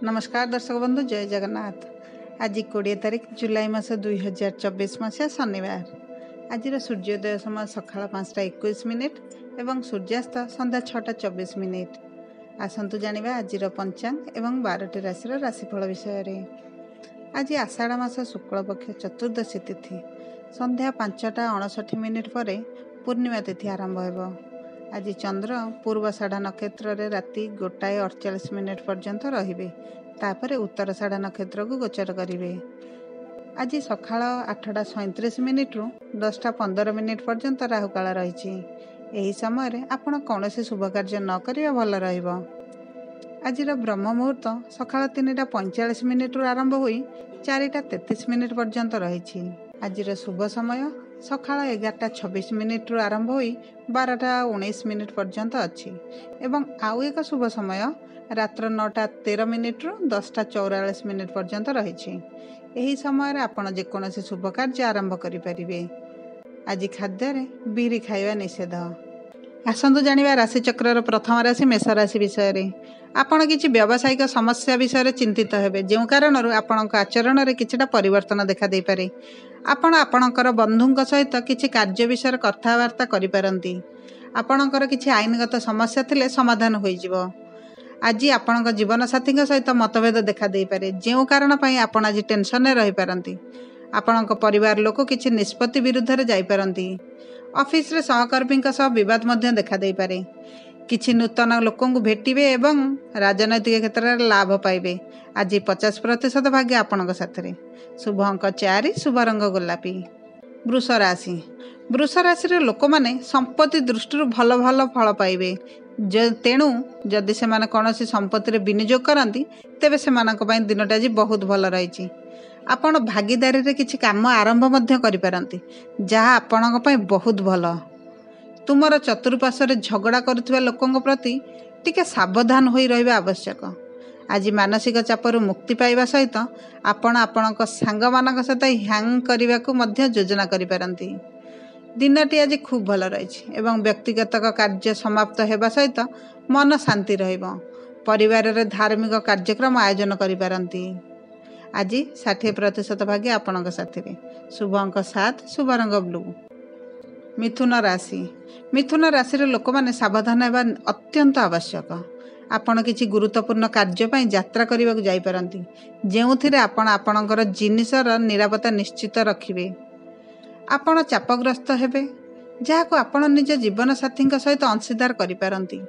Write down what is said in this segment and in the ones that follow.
नमस्कार दर्शक बंधु, जय जगन्नाथ। आज 20 तारीख जुलाई मास 2024 मसीहा शनिवार। आज सूर्योदय समय सकाळ 5:21 एवं सूर्यास्त संध्या 6:24। आसतु जानिबा आज पंचांग एवं 12टी राशि राशिफल विषय। आज आषाढ़ मास शुक्ल पक्ष चतुर्दशी तिथि संध्या 5:59 पर पूर्णिमा तिथि आरंभ हो। आज चंद्र पूर्वाषाढ़ नक्षत्र रे राति 1:48 पर्यंत रहिबे, तापर उत्तराषाढ़ नक्षत्र को गोचर करिवे। आज सकाळ 8:37 रु 10:15 पर्यंत राहुकाल रही। यही समय आपण कौन शुभ कार्य न करिया भल रहिबो। आज ब्रह्म मुहूर्त सकाळ 3:45 रु आरंभ होई 4:33 पर्यंत रही। आज शुभ समय सकाळ 11:26 रु आरंभ होई 12:19 पर्यंत अच्छी एवं आउ एक शुभ समय रात्र 9:13 रु 10:44 पर्यंत रही। यही समय आपण जेकोसी शुभ कार्य आरंभ करें। आज खाद्य बिरी खाइबा निषेध। आसतु जानिबा राशि चक्र प्रथम राशि मेष राशि विषय। आपण किछि व्यावसायिक समस्या विषय चिंतित हेबे, जो कारण आपणक आचरण में किछिटा परिवर्तन देखा दे पारे। आपण आपणकर बंधुଙ୍କ सहित किछि कार्य विषय कथबार्ता करिपारंती। आपणकर किछि आईनगत समस्या थिले समाधान होई जिवो। आज आपणक जीवन साथी सहित मतभेद देखा दे पारे, जो कारण पई आपण आज टेंशन में रही पारंती। आपणक परिवार लोक किछि निष्पत्ति विरुद्ध रे जाई पारंती। ऑफिस रे सहकर्मी सह विवाद मध्य देखा दे पारे। किछि नूतन लोकंकु भेटिबे एवं राजनैतिक क्षेत्र में लाभ पाइबे। आज 50% भाग्य आपणक साथरे। शुभ अंक 4, शुभ रंग गोलापी। वृष राशि। वृष राशि लोक माने संपत्ति दृष्टि भल भल फल पाइबे। तेणु जदि से कौन संपत्ति विनियोग करती तेबे सेमानक पई दिनटा आज बहुत भल रही। आपण भागीदारी रे किछि काम आरंभ मध्य करि पारंती, जहाँ आपणक पई बहुत भल। तुमर चतुर्पार्श्व झगड़ा करुवा लोकों प्रति टिके सावधान होई रहिबा आवश्यक। आज मानसिक चापर मुक्ति पाइबा सहित आपण आपणक सांग मानक सहित ह्यांग करने को मध्य योजना करि पारंती। दिनटी आज खूब भल रही एवं व्यक्तिगत कार्य समाप्त होगा सहित मन शांति रहिबो। परिवार रे धार्मिक कार्यक्रम आयोजन करि पारंती। आज 60% भाग्य आपणक साथी। शुभ अंक 7, शुभ रंग ब्लू। मिथुन राशि। मिथुन राशि लोक माने सावधान होगा अत्यंत आवश्यक। आपण किछि गुरुत्वपूर्ण कार्य पई यात्रा करने को जाई पारंती, जेउथिरे आपण आपणकर जिनिसर निरापत्ता निश्चित रखिबे। आपण चापग्रस्त हेबे, जहाको आपण निज जीवन साथी सहित अंशीदार करि पारंती।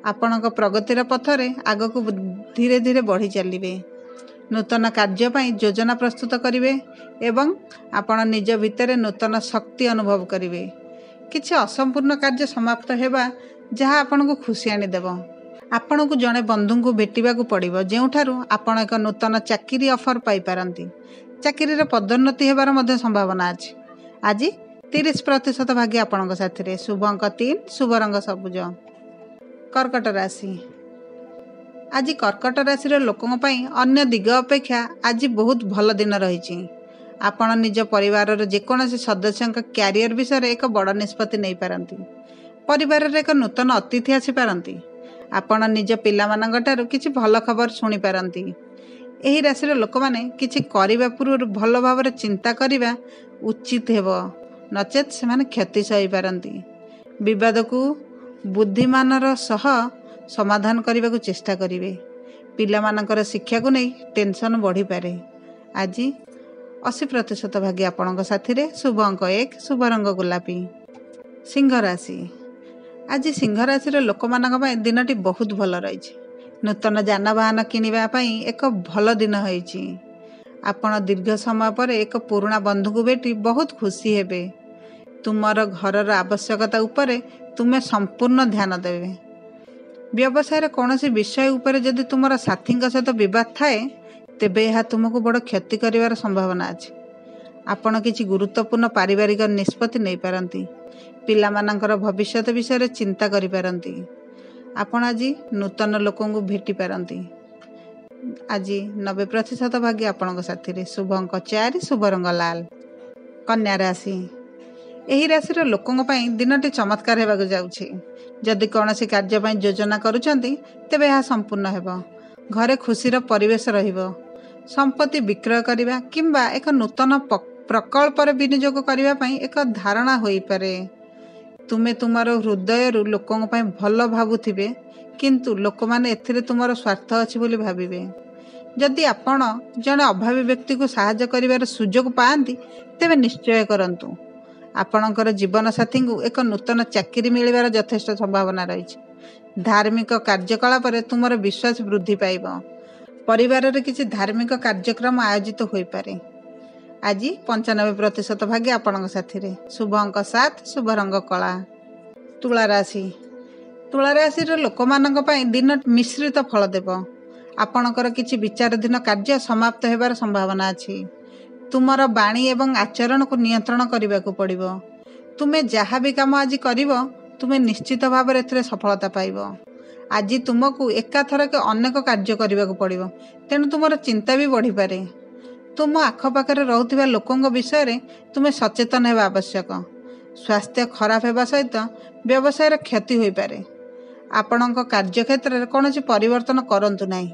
आपणक प्रगतिर पथरे आगको धीरे धीरे बढ़ी चलिबे। नूतन कार्य पई योजना प्रस्तुत करिवे एवं आपण निज भितरे नूतन शक्ति अनुभव करिवे। किछि असंपूर्ण कार्य समाप्त हेबा जहाँ आपनको खुशी आनी देबो। आपनको जड़े बंधु को भेटिबाकू पड़िबो, जेउठारु आपण एक नूतन चाकरी ऑफर पाई पारंती। चाकरी रे पदोन्नति हेबार मध्य संभावना अछि। आज 30% भाग्य आपणक साथी। शुभ अंक 3, शुभ रंग सबुज। कर्कट राशि। आज कर्कट राशि लोकों पई अन्य दिग अपेक्षा आज बहुत भल दिन रही। आपण निज परिवार जेकोसी सदस्य क्यारियर विषय एक बड़ निष्पत्ति नहीं पारंती। परिवार रे एक नूतन अतिथि आसी पारंती। आपण निज पिला मानक ठारू किछि भल खबर सुनी पारंती। एही राशि लोक माने किछि करिबा पूर्व भल भाव चिंता करिबा उचित हेबो, नचेत से माने क्षति सही पारंती। विवाद को बुद्धिमानर सह समाधान करने को चेष्टा करिवे। पिला मानकर शिक्षा को नहीं टेंशन बढ़ी पारे। आज 80% भाग्य आपणक साथी। शुभ अंक 1, शुभ रंग गोलापी। सिंह राशि। आज सिंह राशि लोक मानक पई दिनटी बहुत भल रही। नूतन जानवाहन किनिबा पई एक भल दिन होईची। आपण दीर्घ समय पर एक पुराना बंधु को भेटी बहुत खुशी हेबे। तुमर घरर आवश्यकता उपरे तुमे संपूर्ण ध्यान देवे। व्यवसाय कौन विषय उपरे जदि तुमर साथी सहित विवाद थाए तेबे यह तुमको बड़ क्षति करिवार संभावना अछि। आपण किछि गुरुत्वपूर्ण पारिवारिक निष्पत्ति नहीं पारंती। पिला मानकर भविष्यत विषय चिंता करि पारंती। आपण आज नूतन लोकों को भेटी पारंती। आज 90% भाग्य आपणक साथी। शुभ अंक 4, शुभ रंग लाल। कन्या राशि। एही राशि लोकों पई दिनटी चमत्कार हेबाक जाउछि। जदि कौन कार्य योजना करुछंती तेबे यह संपूर्ण हेबो। ଘରେ ଖୁସିର ପରିବେଶ ରହିବ। ସମ୍ପତ୍ତି ବିକ୍ରୟ କରିବା କିମ୍ବା ଏକ ନୂତନ ପ୍ରକଳ୍ପରେ ବିନିଯୋଗ କରିବା ପାଇଁ ଏକ ଧାରଣା ହୋଇପାରେ। ତୁମେ ତୁମର ହୃଦୟରୁ ଲୋକଙ୍କ ପାଇଁ ଭଲ ଭାବୁଥିବେ, କିନ୍ତୁ ଲୋକମାନେ ଏଥିରେ ତୁମର ସ୍ୱାର୍ଥ ଅଛି ବୋଲି ଭାବିବେ। ଯଦି ଆପଣ ଜଣେ ଅଭାବୀ ବ୍ୟକ୍ତିକୁ ସାହାଯ୍ୟ କରିବାର ସୁଯୋଗ ପାଆନ୍ତି, ତେବେ ନିଶ୍ଚୟ କରନ୍ତୁ। ଆପଣଙ୍କର ଜୀବନସାଥୀଙ୍କୁ ଏକ ନୂତନ ଚାକିରି ମିଳିବାର ଯଥେଷ୍ଟ ସମ୍ଭାବନା ରହିଛି। ଧାର୍ମିକ କାର୍ଯ୍ୟକଳାପରେ ତୁମର ବିଶ୍ୱାସ ବୃଦ୍ଧି ପାଇବ। ପରିବାରରେ କିଛି ଧାର୍ମିକ କାର୍ଯ୍ୟକ୍ରମ ଆୟୋଜିତ ହୋଇପାରେ। ଆଜି 95% ଭାଗ୍ୟ ଆପଣଙ୍କ ସାଥିରେ। ଶୁଭ ଅଙ୍କ 7, ଶୁଭ ରଙ୍ଗ କଳା। ତୁଳା ରାଶି। ତୁଳା ରାଶିର ଲୋକମାନଙ୍କ ପାଇଁ ଦିନ ମିଶ୍ରିତ ଫଳ ଦେବ। ଆପଣଙ୍କର କିଛି ବିଚାରାଧୀନ କାର୍ଯ୍ୟ ସମାପ୍ତ ହେବାର ସମ୍ଭାବନା ଅଛି। ତୁମର ବାଣୀ ଏବଂ ଆଚରଣକୁ ନିୟନ୍ତ୍ରଣ କରିବାକୁ ପଡ଼ିବ। ତୁମେ ଯାହା ବି କାମ ଆଜି କରିବ, ତୁମେ ନିଶ୍ଚିତ ଭାବରେ ଏଥିରେ ସଫଳତା ପାଇବ। ଆଜି ତୁମକୁ ଏକାଥରକେ ଅନେକ କାର୍ଯ୍ୟ କରିବାକୁ ପଡ଼ିବ, ତେଣୁ ତୁମର ଚିନ୍ତା ବି ବଢ଼ିପାରେ। ତୁମ ଆଖପାଖରେ ରହୁଥିବା ଲୋକଙ୍କ ବିଷୟରେ ତୁମେ ସଚେତନ ହେବା ଆବଶ୍ୟକ। ସ୍ୱାସ୍ଥ୍ୟ ଖରାପ ହେବା ସହିତ ବ୍ୟବସାୟର କ୍ଷତି ହୋଇପାରେ। ଆପଣଙ୍କ କାର୍ଯ୍ୟକ୍ଷେତ୍ରରେ କୌଣସି ପରିବର୍ତ୍ତନ କରନ୍ତୁ ନାହିଁ।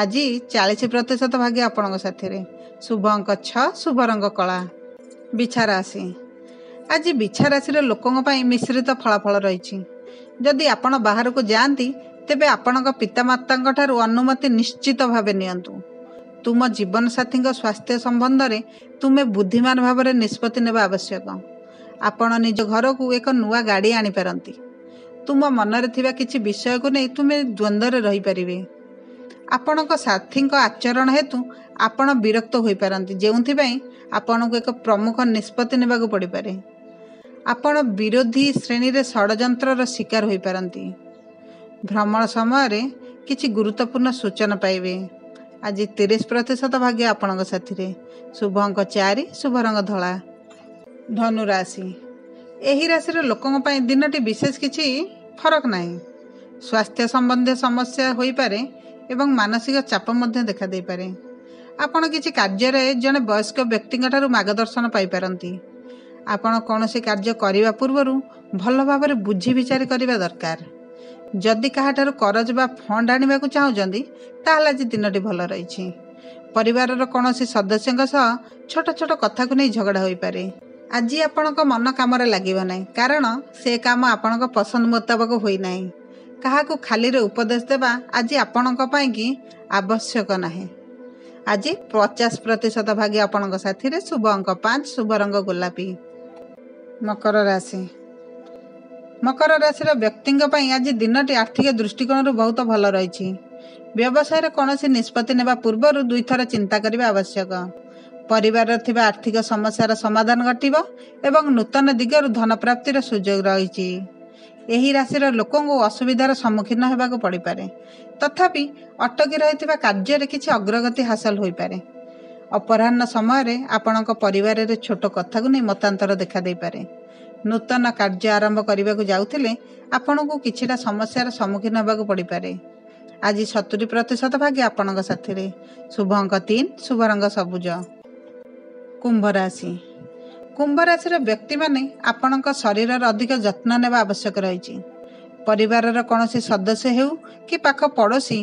ଆଜି 40% ଭାଗ୍ୟ ଆପଣଙ୍କ ସାଥିରେ। ଶୁଭ ଅଙ୍କ 6, ଶୁଭ ରଙ୍ଗ କଳା। ବିଛା ରାଶି। ଆଜି ବିଛା ରାଶିର ଲୋକଙ୍କ ପାଇଁ ମିଶ୍ରିତ ଫଳାଫଳ ରହିଛି। ଯଦି ଆପଣ ବାହାରକୁ ଯାଆନ୍ତି, ତେବେ ଆପଣଙ୍କ ପିତାମାତାଙ୍କ ଠାରୁ ଅନୁମତି ନିଶ୍ଚିତ ଭାବେ ନିଅନ୍ତୁ। ତୁମ ଜୀବନସାଥୀଙ୍କ ସ୍ୱାସ୍ଥ୍ୟ ସମ୍ବନ୍ଧରେ ତୁମେ ବୁଦ୍ଧିମାନ ଭାବରେ ନିଷ୍ପତ୍ତି ନେବା ଆବଶ୍ୟକ। ଆପଣ ନିଜ ଘରକୁ ଏକ ନୂଆ ଗାଡ଼ି ଆଣିପାରନ୍ତି। ତୁମ ମନରେ ଥିବା କିଛି ବିଷୟକୁ ନେଇ ତୁମେ ଦ୍ୱନ୍ଦ୍ୱରେ ରହିପାରିବେ। ଆପଣଙ୍କ ସାଥୀଙ୍କ ଆଚରଣ ହେତୁ ଆପଣ ବିରକ୍ତ ହୋଇପାରନ୍ତି, ଯେଉଁଥିପାଇଁ ଆପଣଙ୍କୁ ଏକ ପ୍ରମୁଖ ନିଷ୍ପତ୍ତି ନେବାକୁ ପଡ଼ିପାରେ। ଆପଣ ବିରୋଧୀ ଶ୍ରେଣୀରେ ଷଡ଼ଯନ୍ତ୍ରର ଶିକାର ହୋଇପାରନ୍ତି। ଭ୍ରମଣ ସମୟରେ କିଛି ଗୁରୁତ୍ୱପୂର୍ଣ୍ଣ ସୂଚନା ପାଇବେ। ଆଜି 30% ଭାଗ୍ୟ ଆପଣଙ୍କ ସାଥିରେ। ଶୁଭ ଅଙ୍କ 4, ଶୁଭ ରଙ୍ଗ ଧଳା। ଧନୁ ରାଶି। ଏହି ରାଶିର ଲୋକଙ୍କ ପାଇଁ ଦିନଟି ବିଶେଷ କିଛି ଫରକ ନାହିଁ। ସ୍ୱାସ୍ଥ୍ୟ ସମ୍ବନ୍ଧୀୟ ସମସ୍ୟା ହୋଇପାରେ ଏବଂ ମାନସିକ ଚାପ ମଧ୍ୟ ଦେଖାଦେଇପାରେ। ଆପଣ କିଛି କାର୍ଯ୍ୟରେ ଜଣେ ବୟସ୍କ ବ୍ୟକ୍ତିଙ୍କ ଠାରୁ ମାର୍ଗଦର୍ଶନ ପାଇପାରନ୍ତି। ଆପଣ କୌଣସି କାର୍ଯ୍ୟ କରିବା ପୂର୍ବରୁ ଭଲ ଭାବରେ ବୁଝି ବିଚାରି କରିବା ଦରକାର। ଯଦି କାହାଠାରୁ କରଜ ବା ଫଣ୍ଡ ଆଣିବାକୁ ଚାହୁଁଛନ୍ତି, ତାହେଲେ ଆଜି ଦିନଟି ଭଲ ରହିଛି। ପରିବାରର କୌଣସି ସଦସ୍ୟଙ୍କ ସହ ଛୋଟ ଛୋଟ କଥାକୁ ନେଇ ଝଗଡ଼ା ହୋଇପାରେ। ଆଜି ଆପଣଙ୍କ ମନ କାମରେ ଲାଗିବ ନାହିଁ, କାରଣ ସେ କାମ ଆପଣଙ୍କ ପସନ୍ଦ ମୁତାବକ ହୋଇନାହିଁ। କାହାକୁ ଖାଲିରେ ଉପଦେଶ ଦେବା ଆଜି ଆପଣଙ୍କ ପାଇଁକି ଆବଶ୍ୟକ ନାହିଁ। ଆଜି 50% ଭାଗ୍ୟ ଆପଣଙ୍କ ସାଥିରେ। ଶୁଭ ଅଙ୍କ 5, ଶୁଭ ରଙ୍ଗ ଗୋଲାପୀ। ମକର ରାଶି। ମକର ରାଶିର ବ୍ୟକ୍ତିଙ୍କ ପାଇଁ ଆଜି ଦିନଟି ଆର୍ଥିକ ଦୃଷ୍ଟିକୋଣରୁ ବହୁତ ଭଲ ରହିଛି। ବ୍ୟବସାୟରେ କୌଣସି ନିଷ୍ପତ୍ତି ନେବା ପୂର୍ବରୁ 2 ଥର ଚିନ୍ତା କରିବା ଆବଶ୍ୟକ। ପରିବାରରେ ଥିବା ଆର୍ଥିକ ସମସ୍ୟାର ସମାଧାନ ଘଟିବ ଏବଂ ନୂତନ ଦିଗରୁ ଧନ ପ୍ରାପ୍ତିର ସୁଯୋଗ ରହିଛି। ଏହି ରାଶିର ଲୋକଙ୍କୁ ଅସୁବିଧାର ସମ୍ମୁଖୀନ ହେବାକୁ ପଡ଼ିପାରେ, ତଥାପି ଅଟକି ରହିଥିବା କାର୍ଯ୍ୟରେ କିଛି ଅଗ୍ରଗତି ହାସଲ ହୋଇପାରେ। ଅପରାହ୍ନ ସମୟରେ ଆପଣଙ୍କ ପରିବାରରେ ଛୋଟ କଥାକୁ ନେଇ ମତାନ୍ତର ଦେଖାଦେଇପାରେ। ନୂତନ କାର୍ଯ୍ୟ ଆରମ୍ଭ କରିବାକୁ ଯାଉଥିଲେ ଆପଣଙ୍କୁ କିଛିଟା ସମସ୍ୟାର ସମ୍ମୁଖୀନ ହେବାକୁ ପଡ଼ିପାରେ। ଆଜି 70% ଭାଗ୍ୟ ଆପଣଙ୍କ ସାଥିରେ। ଶୁଭ ଅଙ୍କ 3, ଶୁଭ ରଙ୍ଗ ସବୁଜ। କୁମ୍ଭ ରାଶି। କୁମ୍ଭ ରାଶିର ବ୍ୟକ୍ତିମାନେ ଆପଣଙ୍କ ଶରୀରର ଅଧିକ ଯତ୍ନ ନେବା ଆବଶ୍ୟକ ରହିଛି। ପରିବାରର କୌଣସି ସଦସ୍ୟ ହେଉ କି ପାଖ ପଡ଼ୋଶୀ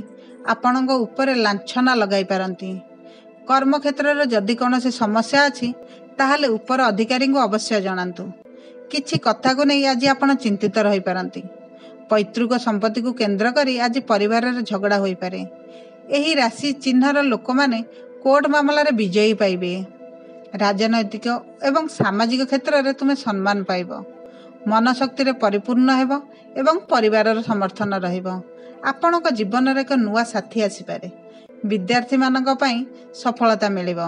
ଆପଣଙ୍କ ଉପରେ ଲାଞ୍ଛନା ଲଗାଇ ପାରନ୍ତି। କର୍ମକ୍ଷେତ୍ରରେ ଯଦି କୌଣସି ସମସ୍ୟା ଅଛି, ତାହେଲେ ଉପର ଅଧିକାରୀଙ୍କୁ ଅବଶ୍ୟ ଜଣାନ୍ତୁ। କିଛି କଥାକୁ ନେଇ ଆଜି ଆପଣ ଚିନ୍ତିତ ରହିପାରନ୍ତି। ପୈତୃକ ସମ୍ପତ୍ତିକୁ କେନ୍ଦ୍ର କରି ଆଜି ପରିବାରରେ ଝଗଡ଼ା ହୋଇପାରେ। ଏହି ରାଶି ଚିହ୍ନର ଲୋକମାନେ କୋର୍ଟ ମାମଲାରେ ବିଜୟୀ ପାଇବେ। ରାଜନୈତିକ ଏବଂ ସାମାଜିକ କ୍ଷେତ୍ରରେ ତୁମେ ସମ୍ମାନ ପାଇବ। ମନଶକ୍ତିରେ ପରିପୂର୍ଣ୍ଣ ହେବ ଏବଂ ପରିବାରର ସମର୍ଥନ ରହିବ। ଆପଣଙ୍କ ଜୀବନରେ ଏକ ନୂଆ ସାଥୀ ଆସିପାରେ। ବିଦ୍ୟାର୍ଥୀମାନଙ୍କ ପାଇଁ ସଫଳତା ମିଳିବ।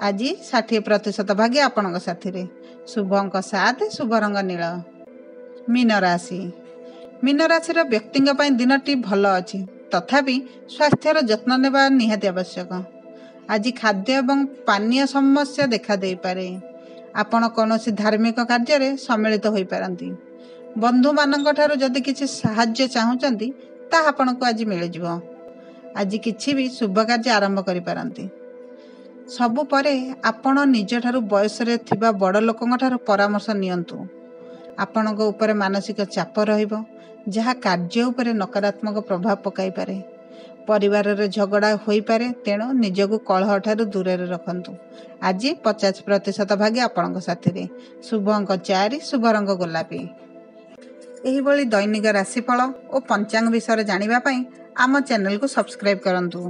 ଆଜି 60% ଭାଗ୍ୟ ଆପଣଙ୍କ ସାଥିରେ। ଶୁଭ ଅଙ୍କ 7, ଶୁଭ ରଙ୍ଗ ନୀଳ। ମୀନ ରାଶି। ମୀନ ରାଶିର ବ୍ୟକ୍ତିଙ୍କ ପାଇଁ ଦିନଟି ଭଲ ଅଛି, ତଥାପି ସ୍ୱାସ୍ଥ୍ୟର ଯତ୍ନ ନେବା ନିହାତି ଆବଶ୍ୟକ। ଆଜି ଖାଦ୍ୟ ଏବଂ ପାନୀୟ ସମସ୍ୟା ଦେଖାଦେଇପାରେ। ଆପଣ କୌଣସି ଧାର୍ମିକ କାର୍ଯ୍ୟରେ ସମ୍ମିଳିତ ହୋଇପାରନ୍ତି। ବନ୍ଧୁମାନଙ୍କ ଠାରୁ ଯଦି କିଛି ସାହାଯ୍ୟ ଚାହୁଁଛନ୍ତି, ତାହା ଆପଣଙ୍କୁ ଆଜି ମିଳିଯିବ। ଆଜି କିଛି ବି ଶୁଭ କାର୍ଯ୍ୟ ଆରମ୍ଭ କରିପାରନ୍ତି। ସବୁ ପରେ ଆପଣ ନିଜଠାରୁ ବୟସରେ ଥିବା ବଡ଼ ଲୋକଙ୍କ ଠାରୁ ପରାମର୍ଶ ନିଅନ୍ତୁ। ଆପଣଙ୍କ ଉପରେ ମାନସିକ ଚାପ ରହିବ, ଯାହା କାର୍ଯ୍ୟ ଉପରେ ନକାରାତ୍ମକ ପ୍ରଭାବ ପକାଇପାରେ। ପରିବାରରେ ଝଗଡ଼ା ହୋଇପାରେ, ତେଣୁ ନିଜକୁ କଳହଠାରୁ ଦୂରରେ ରଖନ୍ତୁ। ଆଜି 50% ଭାଗ୍ୟ ଆପଣଙ୍କ ସାଥିରେ। ଶୁଭ ଅଙ୍କ 4, ଶୁଭ ରଙ୍ଗ ଗୋଲାପୀ। ଏହିଭଳି ଦୈନିକ ରାଶିଫଳ ଓ ପଞ୍ଚାଙ୍ଗ ବିଷୟରେ ଜାଣିବା ପାଇଁ ଆମ ଚ୍ୟାନେଲକୁ ସବସ୍କ୍ରାଇବ୍ କରନ୍ତୁ।